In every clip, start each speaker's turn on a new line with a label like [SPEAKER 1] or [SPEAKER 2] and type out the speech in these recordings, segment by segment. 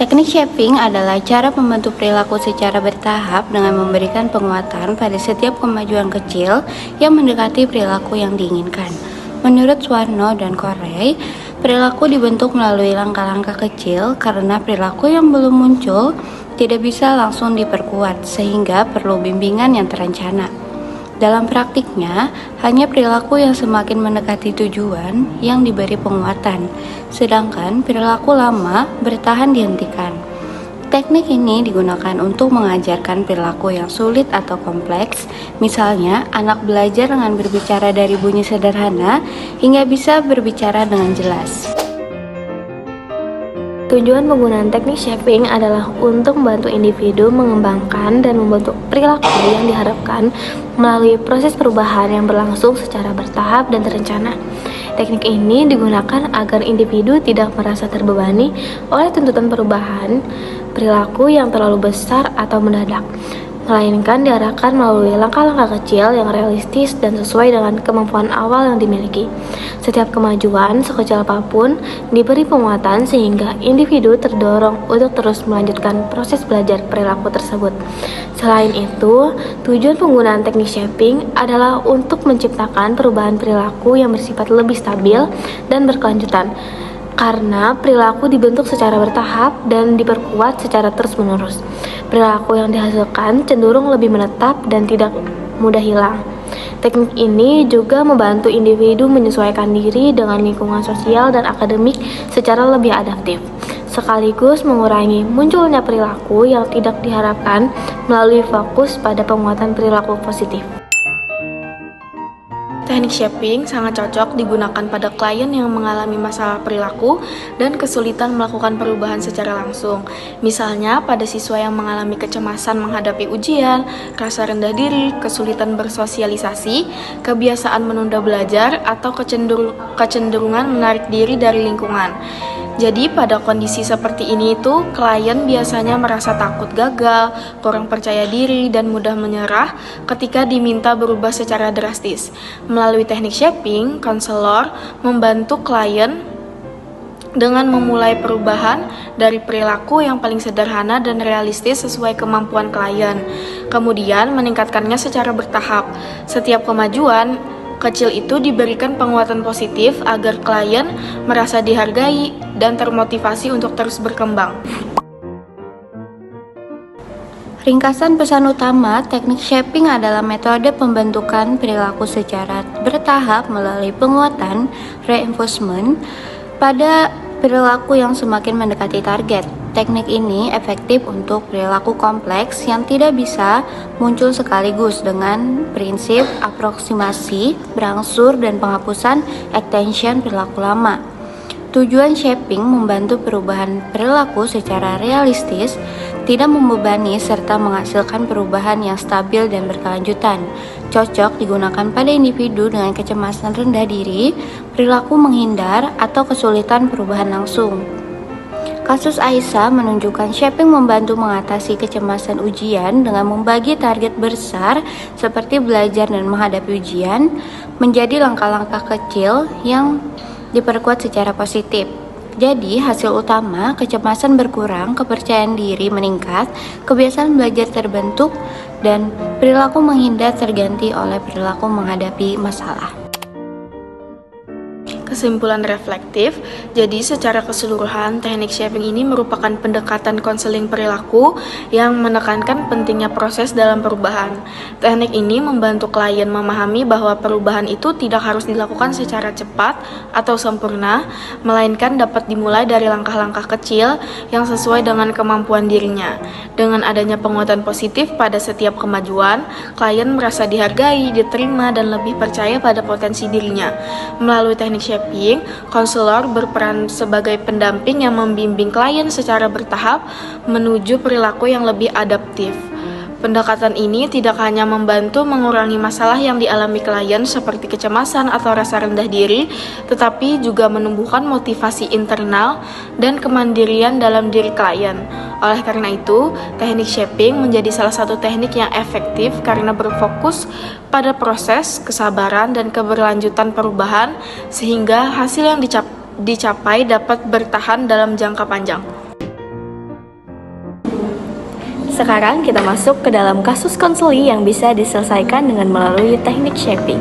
[SPEAKER 1] Teknik shaping adalah cara membentuk perilaku secara bertahap dengan memberikan penguatan pada setiap kemajuan kecil yang mendekati perilaku yang diinginkan. Menurut Swarno dan Corey, perilaku dibentuk melalui langkah-langkah kecil karena perilaku yang belum muncul tidak bisa langsung diperkuat, sehingga perlu bimbingan yang terencana. Dalam praktiknya, hanya perilaku yang semakin mendekati tujuan yang diberi penguatan, sedangkan perilaku lama bertahan dihentikan. Teknik ini digunakan untuk mengajarkan perilaku yang sulit atau kompleks, misalnya anak belajar dengan berbicara dari bunyi sederhana hingga bisa berbicara dengan jelas.
[SPEAKER 2] Tujuan penggunaan teknik shaping adalah untuk membantu individu mengembangkan dan membentuk perilaku yang diharapkan melalui proses perubahan yang berlangsung secara bertahap dan terencana. Teknik ini digunakan agar individu tidak merasa terbebani oleh tuntutan perubahan perilaku yang terlalu besar atau mendadak, melainkan diarahkan melalui langkah-langkah kecil yang realistis dan sesuai dengan kemampuan awal yang dimiliki. Setiap kemajuan, sekecil apapun, diberi penguatan sehingga individu terdorong untuk terus melanjutkan proses belajar perilaku tersebut. Selain itu, tujuan penggunaan teknik shaping adalah untuk menciptakan perubahan perilaku yang bersifat lebih stabil dan berkelanjutan, karena perilaku dibentuk secara bertahap dan diperkuat secara terus-menerus. Perilaku yang dihasilkan cenderung lebih menetap dan tidak mudah hilang. Teknik ini juga membantu individu menyesuaikan diri dengan lingkungan sosial dan akademik secara lebih adaptif, sekaligus mengurangi munculnya perilaku yang tidak diharapkan melalui fokus pada penguatan perilaku positif.
[SPEAKER 3] Teknik shaping sangat cocok digunakan pada klien yang mengalami masalah perilaku dan kesulitan melakukan perubahan secara langsung. Misalnya pada siswa yang mengalami kecemasan menghadapi ujian, rasa rendah diri, kesulitan bersosialisasi, kebiasaan menunda belajar, atau kecenderungan menarik diri dari lingkungan. Jadi pada kondisi seperti ini klien biasanya merasa takut gagal, kurang percaya diri, dan mudah menyerah ketika diminta berubah secara drastis. Melalui teknik shaping, konselor membantu klien dengan memulai perubahan dari perilaku yang paling sederhana dan realistis sesuai kemampuan klien, kemudian meningkatkannya secara bertahap. Setiap kemajuan kecil itu diberikan penguatan positif agar klien merasa dihargai dan termotivasi untuk terus berkembang.
[SPEAKER 1] Ringkasan pesan utama, teknik shaping adalah metode pembentukan perilaku secara bertahap melalui penguatan reinforcement pada perilaku yang semakin mendekati target. Teknik ini efektif untuk perilaku kompleks yang tidak bisa muncul sekaligus dengan prinsip aproksimasi, berangsur, dan penghapusan extension perilaku lama. Tujuan shaping membantu perubahan perilaku secara realistis, tidak membebani, serta menghasilkan perubahan yang stabil dan berkelanjutan. Cocok digunakan pada individu dengan kecemasan rendah diri, perilaku menghindar, atau kesulitan perubahan langsung. Kasus Aisyah menunjukkan shaping membantu mengatasi kecemasan ujian dengan membagi target besar seperti belajar dan menghadapi ujian menjadi langkah-langkah kecil yang diperkuat secara positif. Jadi, hasil utama, kecemasan berkurang, kepercayaan diri meningkat, kebiasaan belajar terbentuk, dan perilaku menghindar terganti oleh perilaku menghadapi masalah.
[SPEAKER 3] Kesimpulan reflektif, jadi secara keseluruhan teknik shaping ini merupakan pendekatan konseling perilaku yang menekankan pentingnya proses dalam perubahan. Teknik ini membantu klien memahami bahwa perubahan itu tidak harus dilakukan secara cepat atau sempurna, melainkan dapat dimulai dari langkah-langkah kecil yang sesuai dengan kemampuan dirinya. Dengan adanya penguatan positif pada setiap kemajuan, klien merasa dihargai, diterima, dan lebih percaya pada potensi dirinya. Melalui teknik shaping, konselor berperan sebagai pendamping yang membimbing klien secara bertahap menuju perilaku yang lebih adaptif. Pendekatan ini tidak hanya membantu mengurangi masalah yang dialami klien seperti kecemasan atau rasa rendah diri, tetapi juga menumbuhkan motivasi internal dan kemandirian dalam diri klien. Oleh karena itu, teknik shaping menjadi salah satu teknik yang efektif karena berfokus pada proses, kesabaran, dan keberlanjutan perubahan, sehingga hasil yang dicapai dapat bertahan dalam jangka panjang.
[SPEAKER 2] Sekarang kita masuk ke dalam kasus konseli yang bisa diselesaikan dengan melalui teknik shaping.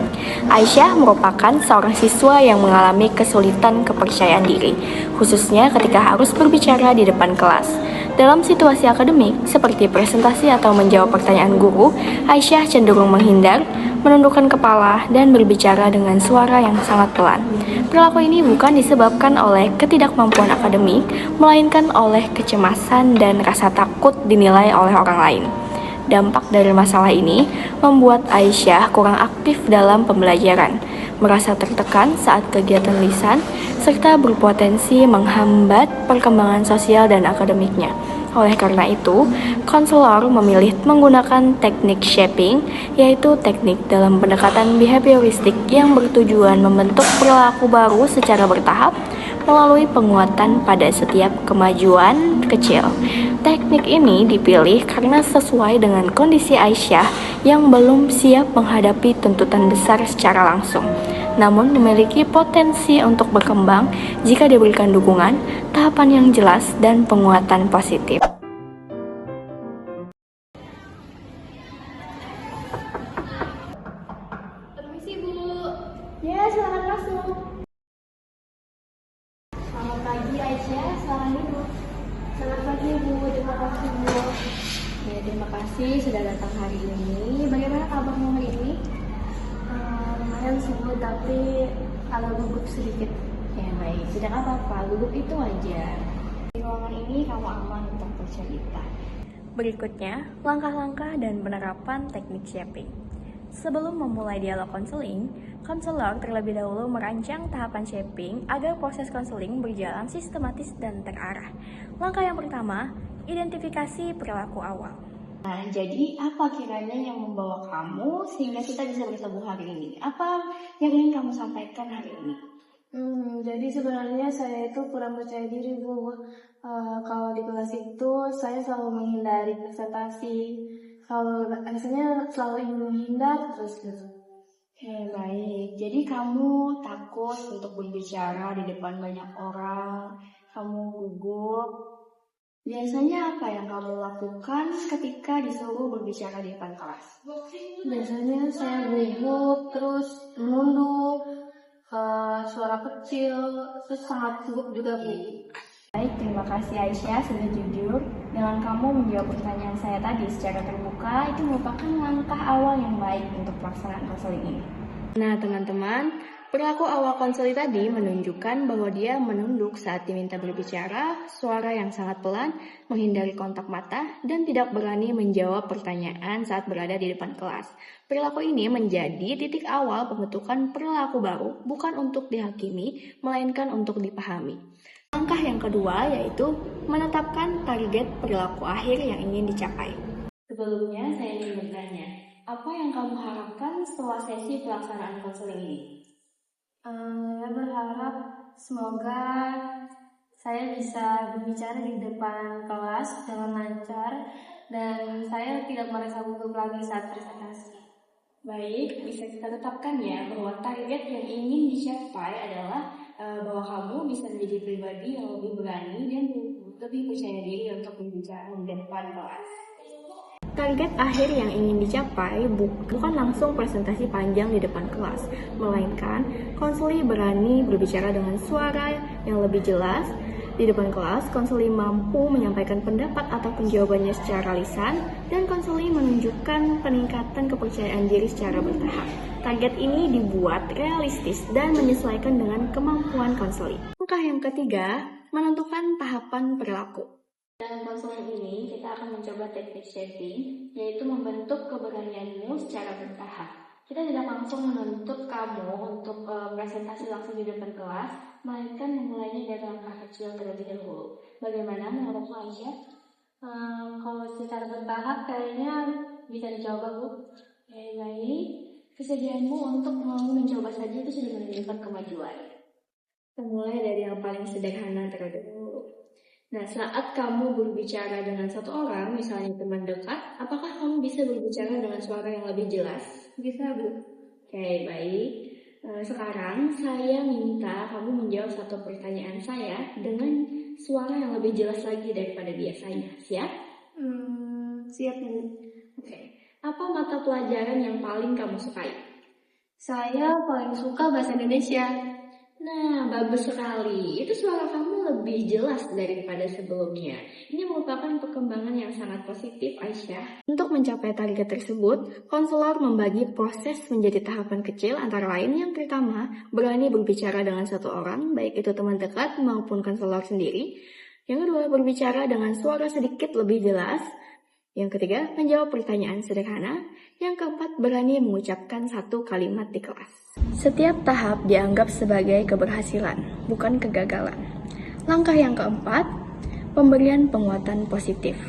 [SPEAKER 2] Aisyah merupakan seorang siswa yang mengalami kesulitan kepercayaan diri, khususnya ketika harus berbicara di depan kelas. Dalam situasi akademik, seperti presentasi atau menjawab pertanyaan guru, Aisyah cenderung menghindar, menundukkan kepala, dan berbicara dengan suara yang sangat pelan. Perilaku ini bukan disebabkan oleh ketidakmampuan akademik, melainkan oleh kecemasan dan rasa takut dinilai oleh orang lain. Dampak dari masalah ini membuat Aisyah kurang aktif dalam pembelajaran, merasa tertekan saat kegiatan lisan, serta berpotensi menghambat perkembangan sosial dan akademiknya. Oleh karena itu, konselor memilih menggunakan teknik shaping, yaitu teknik dalam pendekatan behavioristik yang bertujuan membentuk perilaku baru secara bertahap melalui penguatan pada setiap kemajuan kecil. Teknik ini dipilih karena sesuai dengan kondisi Aisyah yang belum siap menghadapi tuntutan besar secara langsung, namun memiliki potensi untuk berkembang jika diberikan dukungan, tahapan yang jelas, dan penguatan positif.
[SPEAKER 1] Permisi Bu.
[SPEAKER 2] Ya, silakan masuk.
[SPEAKER 1] Selamat pagi Aisyah, selamat dulu.
[SPEAKER 2] Selamat pagi Bu, terima kasih Bu.
[SPEAKER 1] Ya, terima kasih sudah datang hari ini. Bagaimana kabarmu hari ini?
[SPEAKER 2] Lumayan sih Bu, tapi agak gugup sedikit.
[SPEAKER 1] Ya baik, tidak apa-apa, gugup itu wajar. Di ruangan ini kamu aman untuk bercerita.
[SPEAKER 2] Berikutnya, langkah-langkah dan penerapan teknik shaping. Sebelum memulai dialog konseling, konselor terlebih dahulu merancang tahapan shaping agar proses konseling berjalan sistematis dan terarah. Langkah yang pertama, identifikasi perilaku awal.
[SPEAKER 1] Nah, jadi apa kiranya yang membawa kamu sehingga kita bisa bertemu hari ini? Apa yang ingin kamu sampaikan hari ini?
[SPEAKER 4] Jadi sebenarnya saya itu kurang percaya diri Bu. Kalau di kelas itu saya selalu menghindari presentasi. Rasanya selalu ingin menghindar terus gitu.
[SPEAKER 1] Oke, baik. Jadi kamu takut untuk berbicara di depan banyak orang, kamu gugup. Biasanya apa yang kamu lakukan ketika disuruh berbicara di depan kelas?
[SPEAKER 4] Biasanya saya gugup, terus menunduk, suara kecil, terus sangat gugup juga Bu.
[SPEAKER 1] Baik, terima kasih Aisyah sudah jujur. Dengan kamu menjawab pertanyaan saya tadi secara terbuka, itu merupakan langkah awal yang baik untuk pelaksanaan konseling ini. Nah teman-teman, perilaku awal konseling tadi menunjukkan bahwa dia menunduk saat diminta berbicara, suara yang sangat pelan, menghindari kontak mata, dan tidak berani menjawab pertanyaan saat berada di depan kelas. Perilaku ini menjadi titik awal pembentukan perilaku baru, bukan untuk dihakimi, melainkan untuk dipahami. Langkah yang kedua yaitu menetapkan target perilaku akhir yang ingin dicapai. Sebelumnya saya ingin bertanya, apa yang kamu harapkan setelah sesi pelaksanaan konseling ini?
[SPEAKER 4] Saya berharap semoga saya bisa berbicara di depan kelas dengan lancar dan saya tidak merasa gugup lagi saat presentasi.
[SPEAKER 1] Baik, bisa kita tetapkan ya bahwa target yang ingin dicapai adalah bahwa kamu bisa menjadi pribadi yang lebih berani dan lebih percaya diri untuk berbicara di depan kelas. Target akhir yang ingin dicapai bukan langsung presentasi panjang di depan kelas, melainkan konseli berani berbicara dengan suara yang lebih jelas. Di depan kelas, konseli mampu menyampaikan pendapat atau jawabannya secara lisan, dan konseli menunjukkan peningkatan kepercayaan diri secara bertahap. Target ini dibuat realistis dan menyesuaikan dengan kemampuan konseli. Langkah yang ketiga, menentukan tahapan perilaku. Dalam konseling ini, kita akan mencoba teknik shaping, yaitu membentuk keberanianmu secara bertahap. Kita tidak langsung menuntut kamu untuk presentasi langsung di depan kelas, melainkan memulainya dari langkah kecil terlebih dahulu. Bagaimana menurut Aisyah?
[SPEAKER 4] Kalau secara bertahap kayaknya bisa dicoba Bu.
[SPEAKER 1] Baik, kesediaanmu untuk mau mencoba saja itu sudah menunjukkan kemajuan. Kita mulai dari yang paling sederhana terlebih dahulu. Nah, saat kamu berbicara dengan satu orang, misalnya teman dekat, apakah kamu bisa berbicara dengan suara yang lebih jelas? Bisa, Bu. Oke, baik. Sekarang saya minta kamu menjawab satu pertanyaan saya dengan suara yang lebih jelas lagi daripada biasanya. Siap?
[SPEAKER 4] Siap, Bu.
[SPEAKER 5] Oke. Apa mata pelajaran yang paling kamu sukai?
[SPEAKER 4] Saya paling suka bahasa Indonesia.
[SPEAKER 5] Nah, bagus sekali. Itu suara kamu lebih jelas daripada sebelumnya. Ini merupakan perkembangan yang sangat positif, Aisyah. Untuk mencapai target tersebut, konselor membagi proses menjadi tahapan kecil antara lain yang pertama, berani berbicara dengan satu orang, baik itu teman dekat maupun konselor sendiri. Yang kedua, berbicara dengan suara sedikit lebih jelas. Yang ketiga, menjawab pertanyaan sederhana. Yang keempat, berani mengucapkan satu kalimat di kelas. Setiap tahap dianggap sebagai keberhasilan, bukan kegagalan. Langkah yang keempat, pemberian penguatan positif.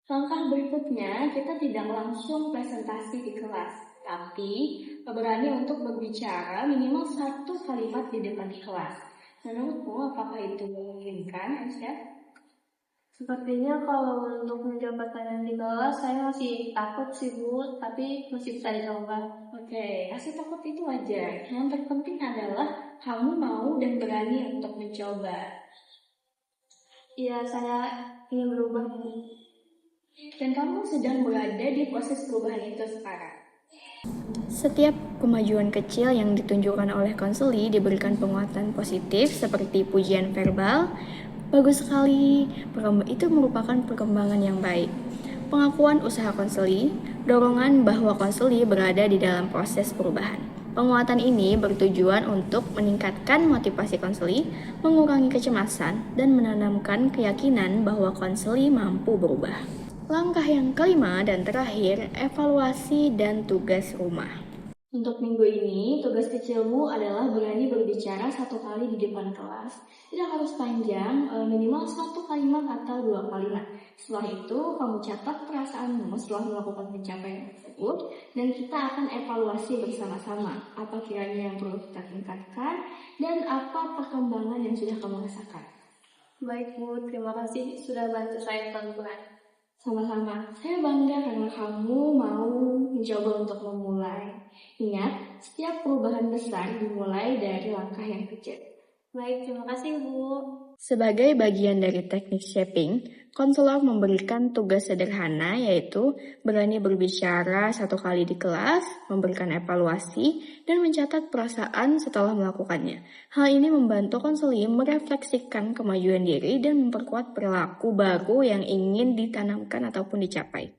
[SPEAKER 5] Langkah berikutnya, kita tidak langsung presentasi di kelas, tapi berani untuk berbicara minimal satu kalimat di depan kelas. Menurutmu, apakah itu memungkinkan, Aisyah?
[SPEAKER 4] Sepertinya kalau untuk menjawab pertanyaan di kelas, saya masih takut sih, Bu, tapi masih bisa dicoba.
[SPEAKER 5] Oke, rasa takut itu wajar. Yang terpenting adalah kamu mau dan berani untuk mencoba.
[SPEAKER 4] Iya, saya ingin berubah, Bu.
[SPEAKER 5] Dan kamu sedang berada di proses perubahan itu sekarang.
[SPEAKER 2] Setiap kemajuan kecil yang ditunjukkan oleh konseli diberikan penguatan positif seperti pujian verbal. Bagus sekali, itu merupakan perkembangan yang baik. Pengakuan usaha konseli, dorongan bahwa konseli berada di dalam proses perubahan. Penguatan ini bertujuan untuk meningkatkan motivasi konseli, mengurangi kecemasan, dan menanamkan keyakinan bahwa konseli mampu berubah. Langkah yang kelima dan terakhir, evaluasi dan tugas rumah.
[SPEAKER 5] Untuk minggu ini, tugas kecilmu adalah berani berbicara satu kali di depan kelas. Tidak harus panjang, minimal satu kalimat atau dua kalimat. Setelah itu, kamu catat perasaanmu setelah melakukan pencapaian tersebut, dan kita akan evaluasi bersama-sama apa kiranya yang perlu kita tingkatkan, dan apa perkembangan yang sudah kamu rasakan.
[SPEAKER 4] Baik, Bu, terima kasih sudah bantu saya pelan-pelan.
[SPEAKER 5] Sama-sama, saya bangga karena kamu mau mencoba untuk memulai. Ingat, setiap perubahan besar dimulai dari langkah yang kecil.
[SPEAKER 4] Baik, terima kasih, Bu.
[SPEAKER 2] Sebagai bagian dari teknik shaping, konselor memberikan tugas sederhana yaitu berani berbicara satu kali di kelas, memberikan evaluasi, dan mencatat perasaan setelah melakukannya. Hal ini membantu konseli merefleksikan kemajuan diri dan memperkuat perilaku baru yang ingin ditanamkan ataupun dicapai.